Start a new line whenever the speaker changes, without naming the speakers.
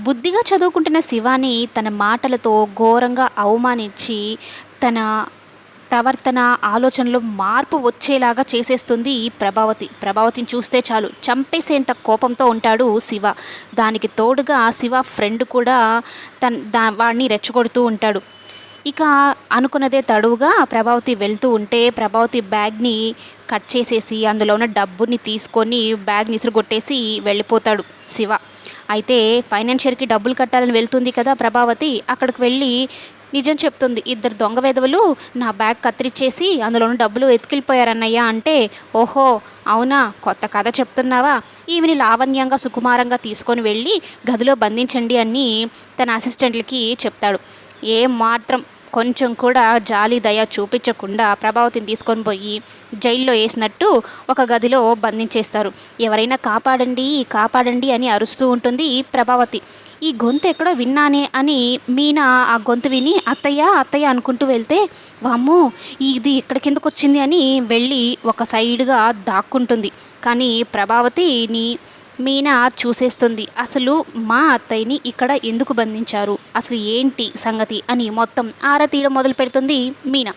బుద్ధిగా చదువుకుంటున్న శివాని తన మాటలతో ఘోరంగా అవమానించి తన ప్రవర్తన ఆలోచనలో మార్పు వచ్చేలాగా చేసేస్తుంది ఈ ప్రభావతిని చూస్తే చాలు చంపేసేంత కోపంతో ఉంటాడు శివ. దానికి తోడుగా శివ ఫ్రెండ్ కూడా వాడిని రెచ్చగొడుతూ ఉంటాడు. ఇక అనుకున్నదే తడువుగా ప్రభావతి వెళ్తూ ఉంటే ప్రభావతి బ్యాగ్ని కట్ చేసేసి అందులో ఉన్న డబ్బుని తీసుకొని బ్యాగ్ని ఇసురుగొట్టేసి వెళ్ళిపోతాడు శివ. అయితే ఫైనాన్షియర్కి డబ్బులు కట్టాలని వెళ్తుంది కదా ప్రభావతి, అక్కడికి వెళ్ళి నిజం చెప్తుంది. ఇద్దరు దొంగ వెధవలు నా బ్యాగ్ కత్తిరిచ్చేసి అందులోని డబ్బులు ఎత్తుకెళ్ళిపోయారన్నయ్య అంటే, ఓహో అవునా, కొత్త కథ చెప్తున్నావా, ఈవిని లావణ్యంగా సుకుమారంగా తీసుకొని వెళ్ళి గదిలో బంధించండి అని తన అసిస్టెంట్లకి చెప్తాడు. ఏం మాత్రం కొంచెం కూడా జాలి దయ చూపించకుండా ప్రభావతిని తీసుకొని పోయి జైల్లో వేసినట్టు ఒక గదిలో బంధించేస్తారు. ఎవరైనా కాపాడండి కాపాడండి అని అరుస్తూ ఉంటుంది ప్రభావతి. ఈ గొంతు ఎక్కడో విన్నానే అని మీనా ఆ గొంతు విని అత్తయ్య అత్తయ్య అనుకుంటూ వెళ్తే, వామ్మో ఇది ఇక్కడ కిందకు వచ్చింది అని వెళ్ళి ఒక సైడ్గా దాక్కుంటుంది. కానీ ప్రభావతిని మీనా చూసేస్తుంది. అసలు మా అత్తయ్యని ఇక్కడ ఎందుకు బంధించారు, అసలు ఏంటి సంగతి అని మొత్తం ఆరా తీయడం మొదలు పెడుతుంది మీనా.